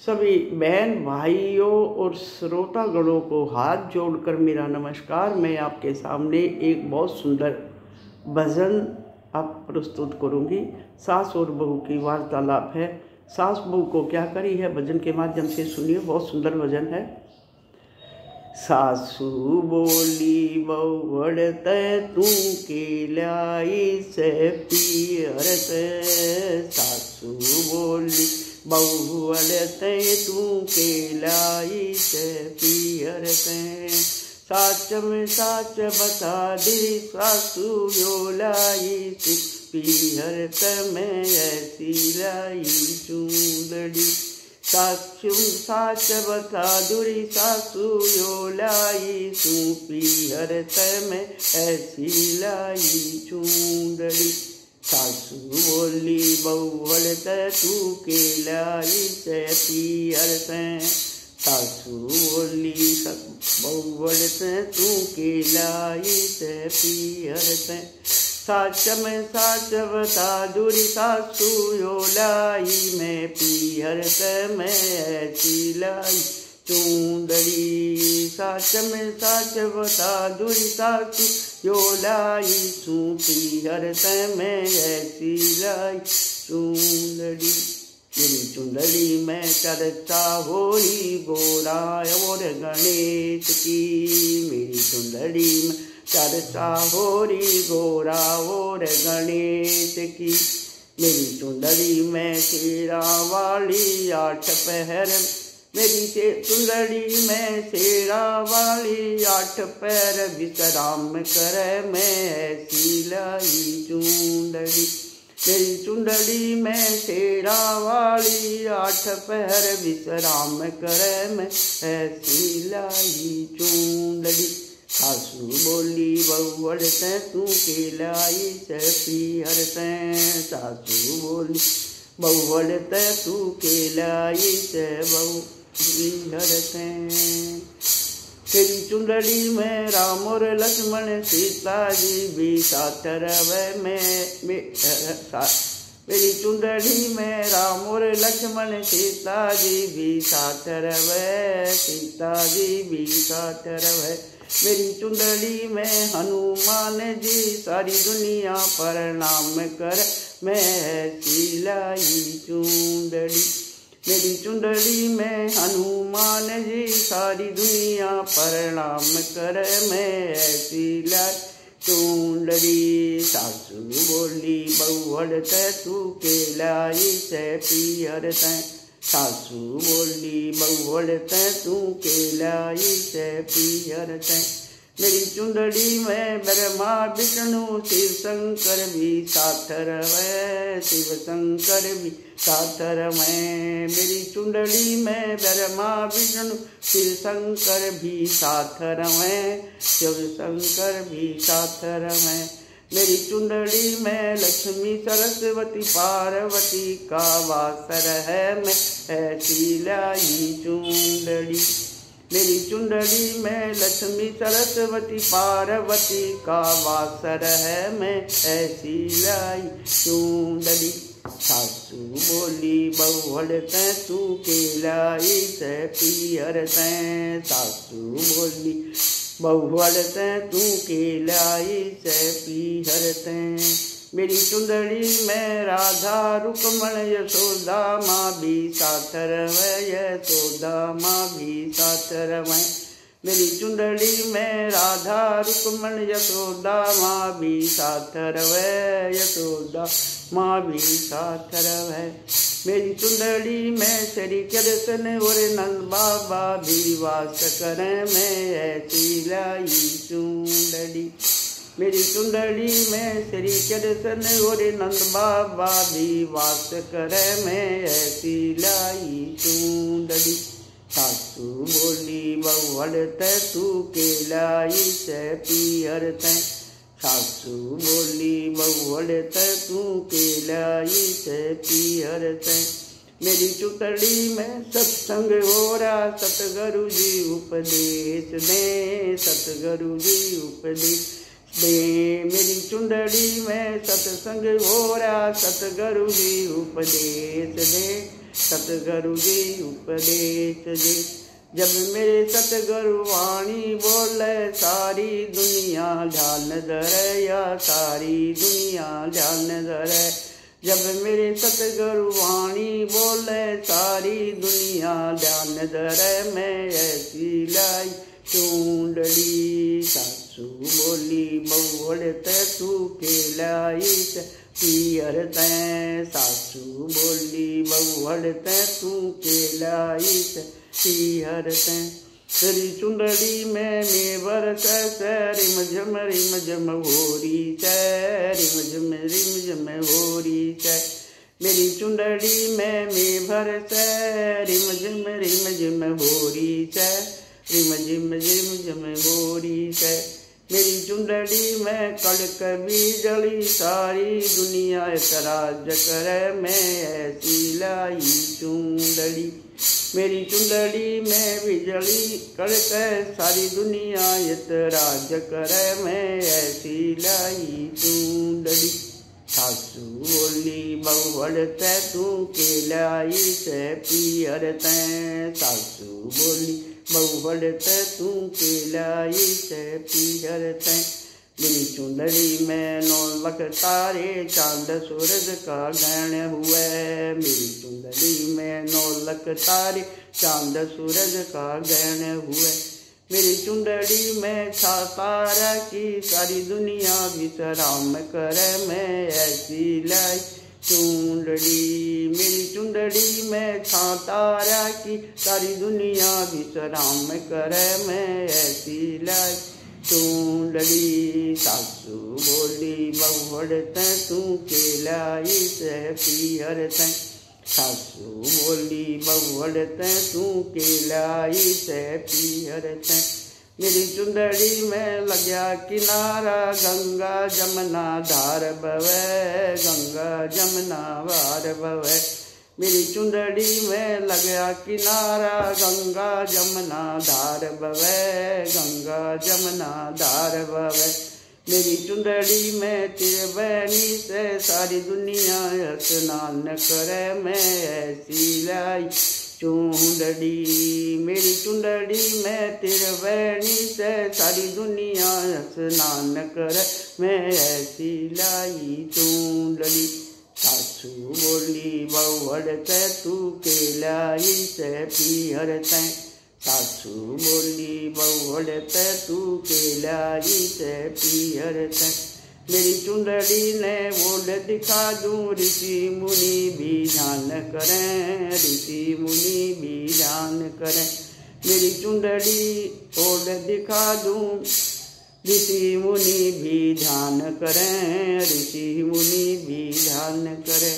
सभी बहन भाइयों और श्रोतागणों को हाथ जोड़कर मेरा नमस्कार। मैं आपके सामने एक बहुत सुंदर भजन आप प्रस्तुत करूंगी। सास और बहू की वार्तालाप है। सास बहू को क्या करी है, भजन के माध्यम से सुनिए। बहुत सुंदर भजन है। सासू बोली बहुवड़ तू के लाई से पियर से। सासू बोली बहुवड़ तू के लाई से पियर से। साच में साच बता दी सासू यो लाई तू पियर से। मैं ऐसी लाई चूंदड़ी साच बता दूरी सासू यो लाई तू पियर में ऐसी लाई चूंदड़ी। सासू बोली बहुवड़ तू के लाई से पियर से। सासू बोली बहुवड़ तू के लाई से पियर से। साच में साच बता दूरी सासू यो लाई में पियर से। मैं ऐसी लाई चूंदड़ी। साच में साच बता दूरी सासू यो लाई तू पियर से। मैं ऐसी लाई चूंदड़ी। मेरी चुंदड़ी में चर्चा होई गोरा और गणेश की। मेरी चुंदड़ी में चर्चा होरी गोरा और गणेश की। मेरी चुंदड़ी में शेरा वाली 8 पहर। मेरी चुंदड़ी में शेरा वाली 8 पैर विश्राम करे। मैं ऐसी लाई चुंदड़ी। मेरी चुंदड़ी में शेरा वाली 8 पैर विश्राम करे। मैं ऐसी लाई चुंदड़ी। सासू बोली बहुवड़ तू के लाई से पियर से। सासू बोली बहुवड़ तू के लाई से बहु पियर से। तेरी चुंदड़ी में राम और लक्ष्मण सीता जी भी साथ रवे। मेरी चुंदड़ी में राम और लक्ष्मण सीता जी भी साथ रवे। सीता जी भी साथ रवे। मेरी चुंदड़ी में हनुमान जी सारी दुनिया प्रणाम कर। मैं ऐसी लाई चुंदड़ी। मेरी चुंदड़ी में हनुमान जी सारी दुनिया प्रणाम कर। मैं ऐसी लाई चूंदड़ी। सासू बोली बहुवड़ तू के लाई से पियर से। सासू बोली बहुवड़ तू के लाई से पियर से। मेरी चुंदड़ी में ब्रह्मा विष्णु शिव शंकर भी साथ रवे। शिव शंकर भी साथ रवे। मेरी चुंदड़ी में ब्रह्मा विष्णु शिव शंकर भी साथ रवे। शिव शंकर भी साथ रवे। मेरी चुंदड़ी में लक्ष्मी सरस्वती पार्वती का वास है। मैं ऐसी लाई चुंदड़ी। मेरी चुंदड़ी में लक्ष्मी सरस्वती पार्वती का वास है। मैं ऐसी लाई चुंदड़ी। सासू बोली बहुवड़ तू के लाई से पियर से। सासू बोली बहुवड़ तू के लाई से पियर से। मेरी चुंदड़ी में राधा रुक्मण यशोदा माँ भी साथ रवे। यशोदा माँ भी साथ रवे। मेरी चुंदड़ी में राधा रुक्मण यशोदा माँ भी साथ रवे। यशोदा माँ भी साथ रवे। मेरी चुंदड़ी में श्री कृष्ण और नंद बाबा भी वास करें। मैं ऐसी लाई चुंदड़ी। मेरी चुंदड़ी में श्री कृष्ण और नंद बाबा भी वास करे। मैं ऐसी लाई चुंदड़ी। सासू बोली बहुवड़ तू के लाई से पियर से। सासू बोली बहुवड़ तू के लाई से पियर से। मेरी चुंदड़ी में सत्संग हो रहा सतगुरु जी उपदेश दे। सतगुरु जी उपदेश दे। मेरी चुंदड़ी में सत्संग हो रहा सतगुरु जी उपदेश दे। सतगुरु जी उपदेश दे। जब मेरे सतगुरु वाणी बोले सारी दुनिया ध्यान धरे या सारी दुनिया ध्यान धरे। जब मेरे सतगुरु वाणी बोले सारी दुनिया ध्यान धरे। मैं ऐसी लाई चूंडड़ी सासू बोली बहुड़ तू के लाई पियर तैं। सासू बोली बहुड़ तू के लाई पियर तैं। तेरी चुंदड़ी में नेवर से रिम झम होरी से रिम झम होरी से। मेरी चुंदड़ी में नेवर से रिम झम होरी से रिम झम होरी से। मेरी चुंदड़ी में कड़क बिजली सारी दुनिया तराज करे। मैं ऐसी लाई चुंदड़ी। मेरी चुंदड़ी में बिजली कड़क सारी दुनिया एतराज करे। मैं ऐसी लाई चुंदड़ी। सासू बोली बहुड़ तू के लाई से पियर तैं। सासू बोली बहुड़ तू के लाई से पियर तैं। मेरी चुंदड़ी में 9 लाख तारे चांद सूरज का गहन हुए। मेरी चुंदड़ी में 9 लाख तारे चांद सूरज का गहन हुए। मेरी चुंदड़ी में तारा की सारी दुनिया विश्राम करे। मैं ऐसी लाई चुंदड़ी। मेरी चुंदड़ी में तारा की सारी दुनिया विश्राम करे। मैं ऐसी लाई चुंदड़ी। सासू बोली बहुड़ तू के लाई से पियर तैं। सासू बोली बहुड़ तू के लाई से पियर तैं। मेरी चुंदड़ी में लग्या किनारा गंगा जमुना धार बवे। गंगा जमुना धार बवे। मेरी चुंदड़ी में लग्या किनारा गंगा जमुना धार बवे। गंगा जमुना धार बवे। मेरी चुंदड़ी में त्रिवेणी से सारी दुनिया स्नान करे। मैं ऐसी लाई चुंदड़ी। मेरी चुंदड़ी में त्रिवेणी से सारी दुनिया स्नान करे। मैं ऐसी लाई चुंदड़ी। सासू बोली बहुड़ तू के लाई से पियर तैं। सासू बोली बहुड़ तू के लाई से पियर तैं। मेरी चुंदड़ी ने ओढ़ दिखा दूं ऋषि मुनि भी ध्यान करें। ऋषि मुनि भी ध्यान करें। मेरी चुंदड़ी ओढ़ दिखा दूं ऋषि मुनि भी ध्यान करें। ऋषि मुनि भी ध्यान करें।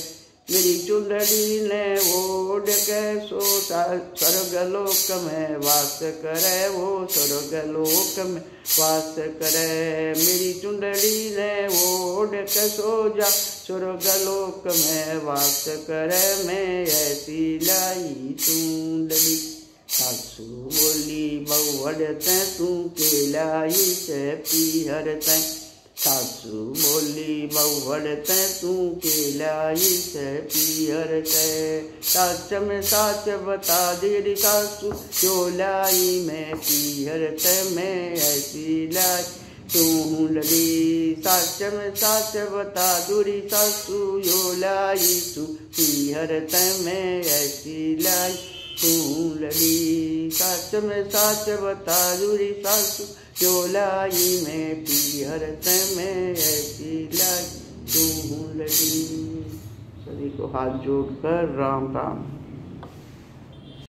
मेरी चुंदड़ी ने ओढ़ के सो स्वर्गलोक में वास करे। वो स्वर्गलोक में वास करे। मेरी चुंदड़ी ने ओढ़ के सो जा स्वर्गलोक में वास करे। मैं ऐसी लाई चुंदड़ी। सासू बोली बहुड़ तू के लाई से पियर तैं। सासू बोली बहुड़ तू के लाई से पियर तैं। साच में साच बता दे सासू जो लाई में पियर तैं। मैं ऐसी लाई चुंदड़ी। साच में साच बता दूरी सासू जो लाई तू पियर तैं। मैं ऐसी लाई चुंदड़ी। साच में साच बता दूरी सासू जो लाई में पियर तैं। मैं ऐसी लाई चुंदड़ी। सभी को हाथ जोड़कर राम राम।